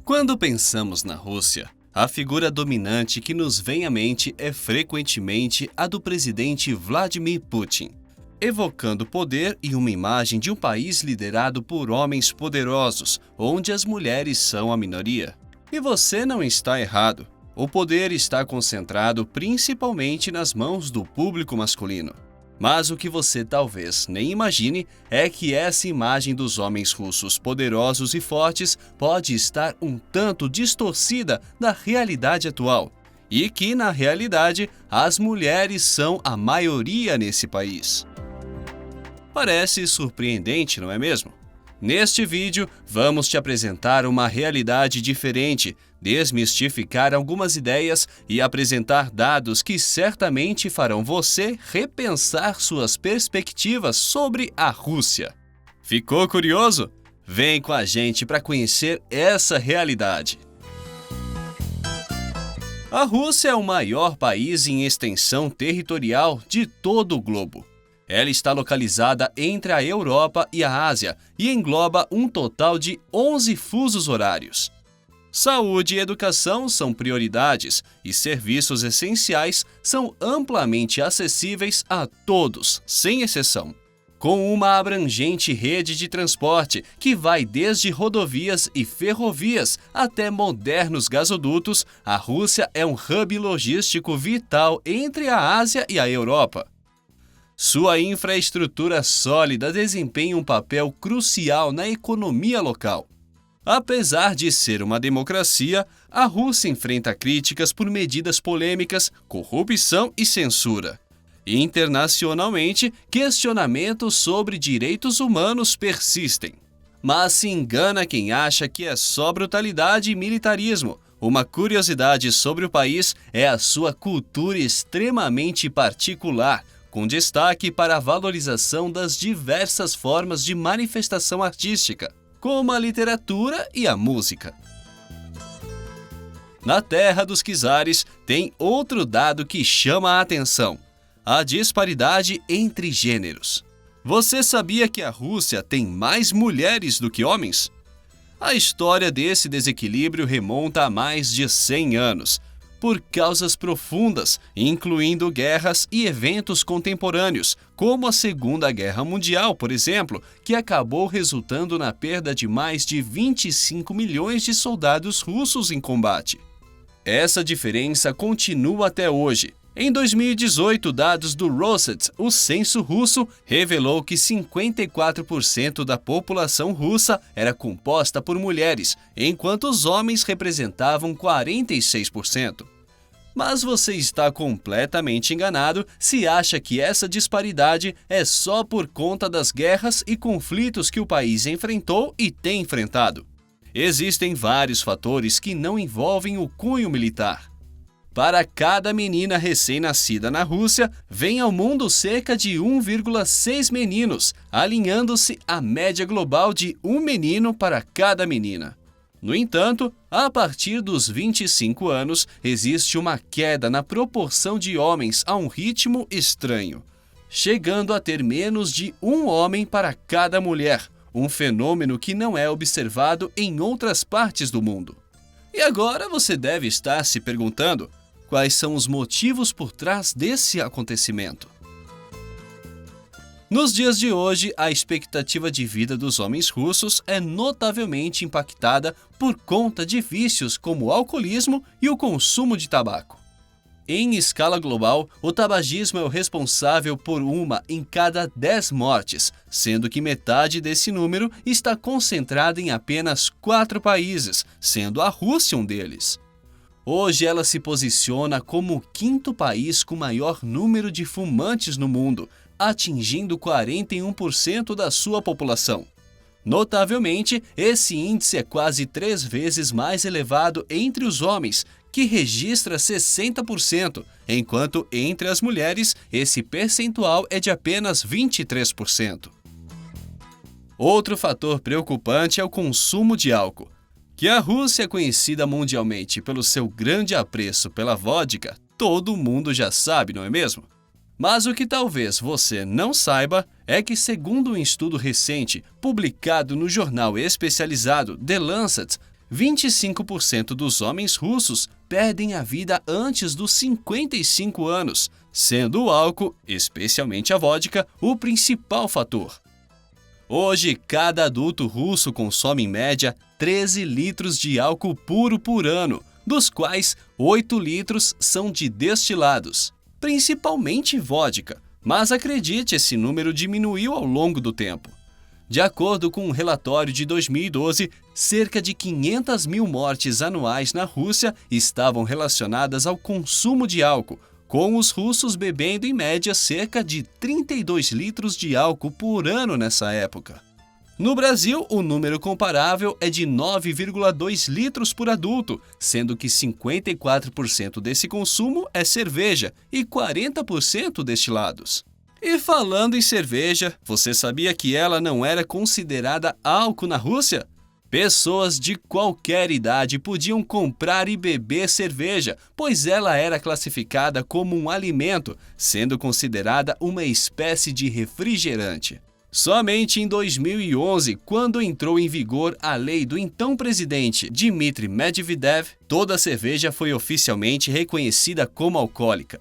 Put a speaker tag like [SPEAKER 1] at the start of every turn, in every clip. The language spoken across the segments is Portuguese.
[SPEAKER 1] Quando pensamos na Rússia, a figura dominante que nos vem à mente é frequentemente a do presidente Vladimir Putin, evocando poder e uma imagem de um país liderado por homens poderosos, onde as mulheres são a minoria. E você não está errado. O poder está concentrado principalmente nas mãos do público masculino. Mas o que você talvez nem imagine é que essa imagem dos homens russos poderosos e fortes pode estar um tanto distorcida da realidade atual, e que, na realidade, as mulheres são a maioria nesse país. Parece surpreendente, não é mesmo? Neste vídeo, vamos te apresentar uma realidade diferente, desmistificar algumas ideias e apresentar dados que certamente farão você repensar suas perspectivas sobre a Rússia. Ficou curioso? Vem com a gente para conhecer essa realidade. A Rússia é o maior país em extensão territorial de todo o globo. Ela está localizada entre a Europa e a Ásia e engloba um total de 11 fusos horários. Saúde e educação são prioridades e serviços essenciais são amplamente acessíveis a todos, sem exceção. Com uma abrangente rede de transporte que vai desde rodovias e ferrovias até modernos gasodutos, a Rússia é um hub logístico vital entre a Ásia e a Europa. Sua infraestrutura sólida desempenha um papel crucial na economia local. Apesar de ser uma democracia, a Rússia enfrenta críticas por medidas polêmicas, corrupção e censura. Internacionalmente, questionamentos sobre direitos humanos persistem. Mas se engana quem acha que é só brutalidade e militarismo. Uma curiosidade sobre o país é a sua cultura extremamente particular, com destaque para a valorização das diversas formas de manifestação artística, como a literatura e a música. Na terra dos czares, tem outro dado que chama a atenção: a disparidade entre gêneros. Você sabia que a Rússia tem mais mulheres do que homens? A história desse desequilíbrio remonta a mais de 100 anos, por causas profundas, incluindo guerras e eventos contemporâneos, como a Segunda Guerra Mundial, por exemplo, que acabou resultando na perda de mais de 25 milhões de soldados russos em combate. Essa diferença continua até hoje. Em 2018, dados do Rossat, o censo russo, revelou que 54% da população russa era composta por mulheres, enquanto os homens representavam 46%. Mas você está completamente enganado se acha que essa disparidade é só por conta das guerras e conflitos que o país enfrentou e tem enfrentado. Existem vários fatores que não envolvem o cunho militar. Para cada menina recém-nascida na Rússia, vem ao mundo cerca de 1,6 meninos, alinhando-se à média global de um menino para cada menina. No entanto, a partir dos 25 anos, existe uma queda na proporção de homens a um ritmo estranho, chegando a ter menos de um homem para cada mulher, um fenômeno que não é observado em outras partes do mundo. E agora você deve estar se perguntando: quais são os motivos por trás desse acontecimento? Nos dias de hoje, a expectativa de vida dos homens russos é notavelmente impactada por conta de vícios como o alcoolismo e o consumo de tabaco. Em escala global, o tabagismo é o responsável por 1 em cada 10 mortes, sendo que metade desse número está concentrada em apenas 4 países, sendo a Rússia um deles. Hoje ela se posiciona como o 5º país com maior número de fumantes no mundo, atingindo 41% da sua população. Notavelmente, esse índice é quase 3 vezes mais elevado entre os homens, que registra 60%, enquanto entre as mulheres esse percentual é de apenas 23%. Outro fator preocupante é o consumo de álcool. Que a Rússia é conhecida mundialmente pelo seu grande apreço pela vodka, todo mundo já sabe, não é mesmo? Mas o que talvez você não saiba é que, segundo um estudo recente publicado no jornal especializado The Lancet, 25% dos homens russos perdem a vida antes dos 55 anos, sendo o álcool, especialmente a vodka, o principal fator. Hoje, cada adulto russo consome em média 13 litros de álcool puro por ano, dos quais 8 litros são de destilados, principalmente vodka, mas acredite, esse número diminuiu ao longo do tempo. De acordo com um relatório de 2012, cerca de 500 mil mortes anuais na Rússia estavam relacionadas ao consumo de álcool, com os russos bebendo em média cerca de 32 litros de álcool por ano nessa época. No Brasil, o número comparável é de 9,2 litros por adulto, sendo que 54% desse consumo é cerveja e 40% destilados. E falando em cerveja, você sabia que ela não era considerada álcool na Rússia? Pessoas de qualquer idade podiam comprar e beber cerveja, pois ela era classificada como um alimento, sendo considerada uma espécie de refrigerante. Somente em 2011, quando entrou em vigor a lei do então presidente Dmitry Medvedev, toda a cerveja foi oficialmente reconhecida como alcoólica.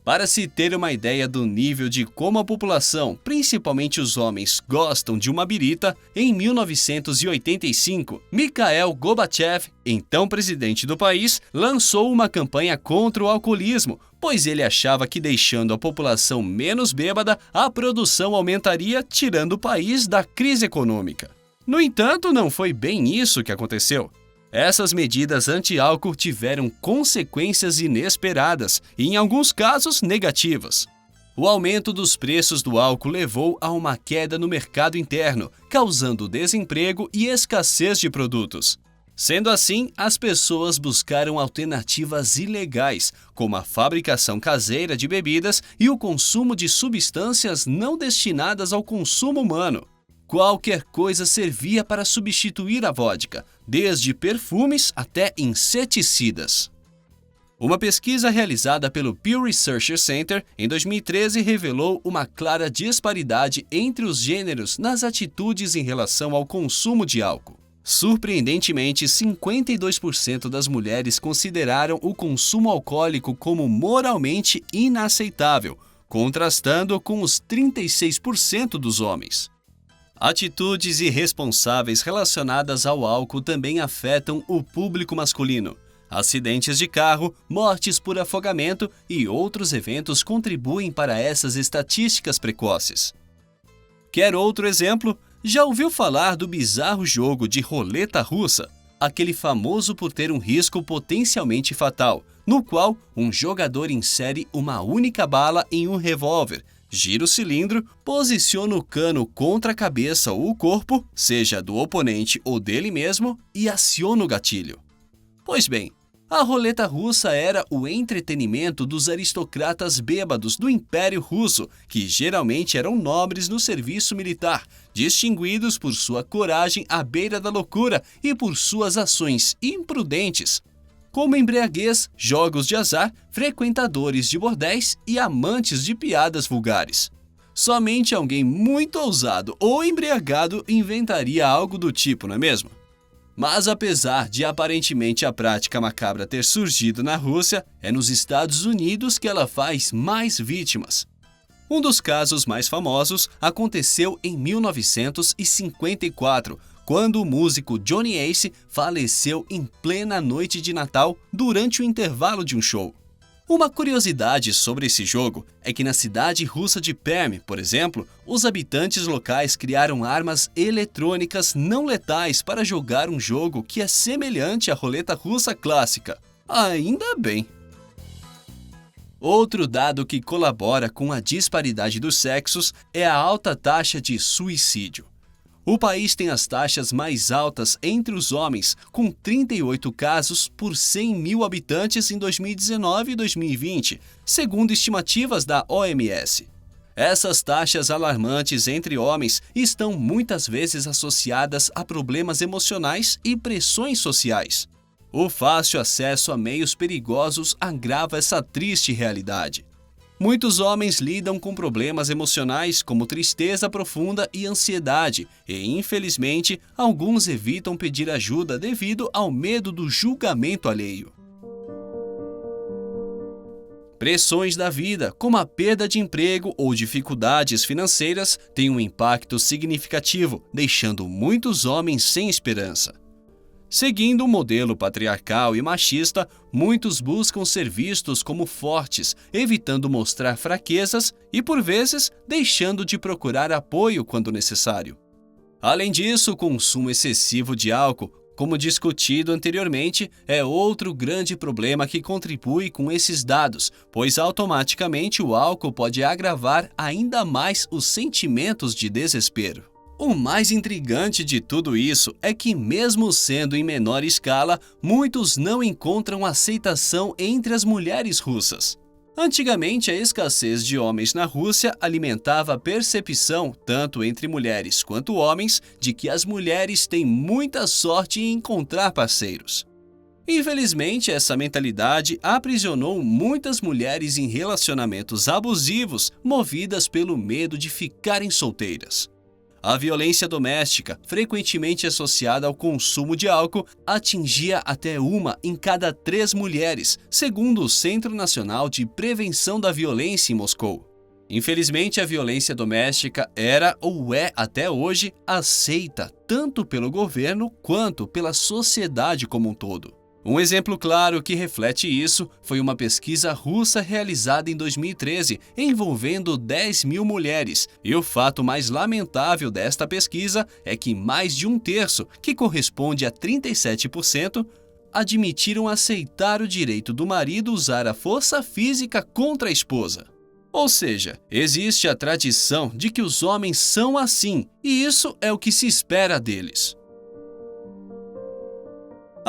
[SPEAKER 1] Para se ter uma ideia do nível de como a população, principalmente os homens, gostam de uma birita, em 1985, Mikhail Gorbachev, então presidente do país, lançou uma campanha contra o alcoolismo, pois ele achava que deixando a população menos bêbada, a produção aumentaria, tirando o país da crise econômica. No entanto, não foi bem isso que aconteceu. Essas medidas anti-álcool tiveram consequências inesperadas e, em alguns casos, negativas. O aumento dos preços do álcool levou a uma queda no mercado interno, causando desemprego e escassez de produtos. Sendo assim, as pessoas buscaram alternativas ilegais, como a fabricação caseira de bebidas e o consumo de substâncias não destinadas ao consumo humano. Qualquer coisa servia para substituir a vodka, desde perfumes até inseticidas. Uma pesquisa realizada pelo Pew Research Center em 2013 revelou uma clara disparidade entre os gêneros nas atitudes em relação ao consumo de álcool. Surpreendentemente, 52% das mulheres consideraram o consumo alcoólico como moralmente inaceitável, contrastando com os 36% dos homens. Atitudes irresponsáveis relacionadas ao álcool também afetam o público masculino. Acidentes de carro, mortes por afogamento e outros eventos contribuem para essas estatísticas precoces. Quer outro exemplo? Já ouviu falar do bizarro jogo de roleta russa? Aquele famoso por ter um risco potencialmente fatal, no qual um jogador insere uma única bala em um revólver, gira o cilindro, posiciona o cano contra a cabeça ou o corpo, seja do oponente ou dele mesmo, e aciona o gatilho. Pois bem, a roleta russa era o entretenimento dos aristocratas bêbados do Império Russo, que geralmente eram nobres no serviço militar, distinguidos por sua coragem à beira da loucura e por suas ações imprudentes, como embriaguez, jogos de azar, frequentadores de bordéis e amantes de piadas vulgares. Somente alguém muito ousado ou embriagado inventaria algo do tipo, não é mesmo? Mas apesar de aparentemente a prática macabra ter surgido na Rússia, é nos Estados Unidos que ela faz mais vítimas. Um dos casos mais famosos aconteceu em 1954, quando o músico Johnny Ace faleceu em plena noite de Natal durante o intervalo de um show. Uma curiosidade sobre esse jogo é que na cidade russa de Perm, por exemplo, os habitantes locais criaram armas eletrônicas não letais para jogar um jogo que é semelhante à roleta russa clássica. Ainda bem! Outro dado que colabora com a disparidade dos sexos é a alta taxa de suicídio. O país tem as taxas mais altas entre os homens, com 38 casos por 100 mil habitantes em 2019 e 2020, segundo estimativas da OMS. Essas taxas alarmantes entre homens estão muitas vezes associadas a problemas emocionais e pressões sociais. O fácil acesso a meios perigosos agrava essa triste realidade. Muitos homens lidam com problemas emocionais como tristeza profunda e ansiedade, e infelizmente, alguns evitam pedir ajuda devido ao medo do julgamento alheio. Pressões da vida, como a perda de emprego ou dificuldades financeiras, têm um impacto significativo, deixando muitos homens sem esperança. Seguindo o modelo patriarcal e machista, muitos buscam ser vistos como fortes, evitando mostrar fraquezas e, por vezes, deixando de procurar apoio quando necessário. Além disso, o consumo excessivo de álcool, como discutido anteriormente, é outro grande problema que contribui com esses dados, pois automaticamente o álcool pode agravar ainda mais os sentimentos de desespero. O mais intrigante de tudo isso é que, mesmo sendo em menor escala, muitos não encontram aceitação entre as mulheres russas. Antigamente, a escassez de homens na Rússia alimentava a percepção, tanto entre mulheres quanto homens, de que as mulheres têm muita sorte em encontrar parceiros. Infelizmente, essa mentalidade aprisionou muitas mulheres em relacionamentos abusivos, movidas pelo medo de ficarem solteiras. A violência doméstica, frequentemente associada ao consumo de álcool, atingia até 1 em cada 3 mulheres, segundo o Centro Nacional de Prevenção da Violência em Moscou. Infelizmente, a violência doméstica era ou é até hoje aceita tanto pelo governo quanto pela sociedade como um todo. Um exemplo claro que reflete isso foi uma pesquisa russa realizada em 2013, envolvendo 10 mil mulheres, e o fato mais lamentável desta pesquisa é que mais de 1/3, que corresponde a 37%, admitiram aceitar o direito do marido usar a força física contra a esposa. Ou seja, existe a tradição de que os homens são assim, e isso é o que se espera deles.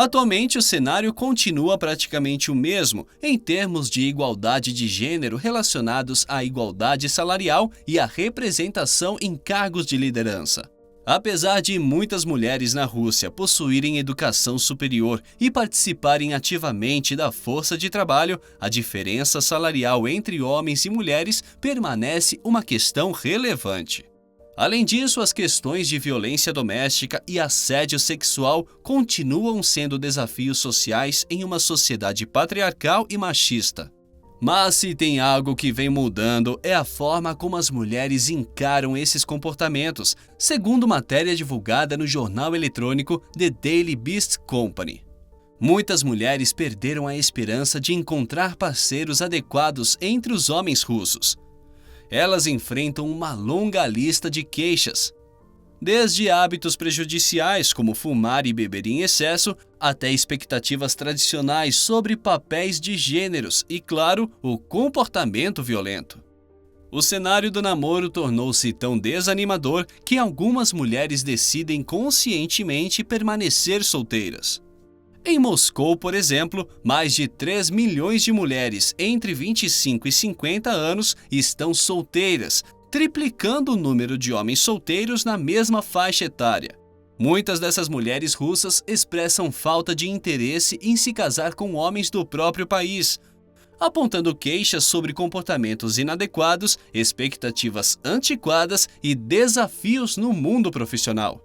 [SPEAKER 1] Atualmente, o cenário continua praticamente o mesmo em termos de igualdade de gênero relacionados à igualdade salarial e à representação em cargos de liderança. Apesar de muitas mulheres na Rússia possuírem educação superior e participarem ativamente da força de trabalho, a diferença salarial entre homens e mulheres permanece uma questão relevante. Além disso, as questões de violência doméstica e assédio sexual continuam sendo desafios sociais em uma sociedade patriarcal e machista. Mas se tem algo que vem mudando é a forma como as mulheres encaram esses comportamentos, segundo matéria divulgada no jornal eletrônico The Daily Beast Company. Muitas mulheres perderam a esperança de encontrar parceiros adequados entre os homens russos. Elas enfrentam uma longa lista de queixas, desde hábitos prejudiciais como fumar e beber em excesso, até expectativas tradicionais sobre papéis de gêneros e, claro, o comportamento violento. O cenário do namoro tornou-se tão desanimador que algumas mulheres decidem conscientemente permanecer solteiras. Em Moscou, por exemplo, mais de 3 milhões de mulheres entre 25 e 50 anos estão solteiras, triplicando o número de homens solteiros na mesma faixa etária. Muitas dessas mulheres russas expressam falta de interesse em se casar com homens do próprio país, apontando queixas sobre comportamentos inadequados, expectativas antiquadas e desafios no mundo profissional.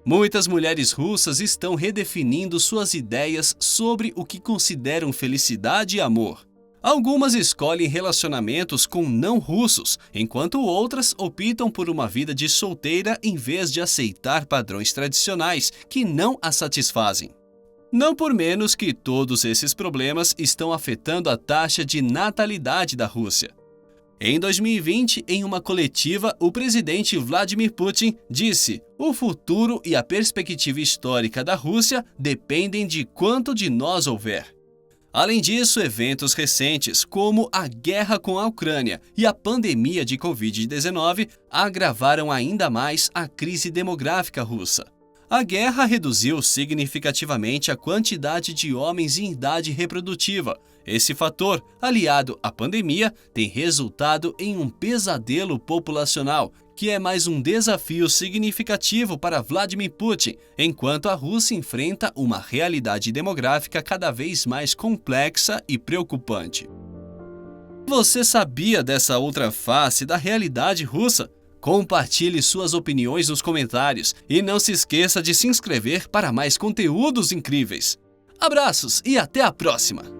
[SPEAKER 1] Muitas mulheres russas estão redefinindo suas ideias sobre o que consideram felicidade e amor. Algumas escolhem relacionamentos com não-russos, enquanto outras optam por uma vida de solteira em vez de aceitar padrões tradicionais que não as satisfazem. Não por menos que todos esses problemas estão afetando a taxa de natalidade da Rússia. Em 2020, em uma coletiva, o presidente Vladimir Putin disse: "O futuro e a perspectiva histórica da Rússia dependem de quanto de nós houver." Além disso, eventos recentes, como a guerra com a Ucrânia e a pandemia de Covid-19, agravaram ainda mais a crise demográfica russa. A guerra reduziu significativamente a quantidade de homens em idade reprodutiva. Esse fator, aliado à pandemia, tem resultado em um pesadelo populacional, que é mais um desafio significativo para Vladimir Putin, enquanto a Rússia enfrenta uma realidade demográfica cada vez mais complexa e preocupante. Você sabia dessa outra face da realidade russa? Compartilhe suas opiniões nos comentários e não se esqueça de se inscrever para mais conteúdos incríveis. Abraços e até a próxima!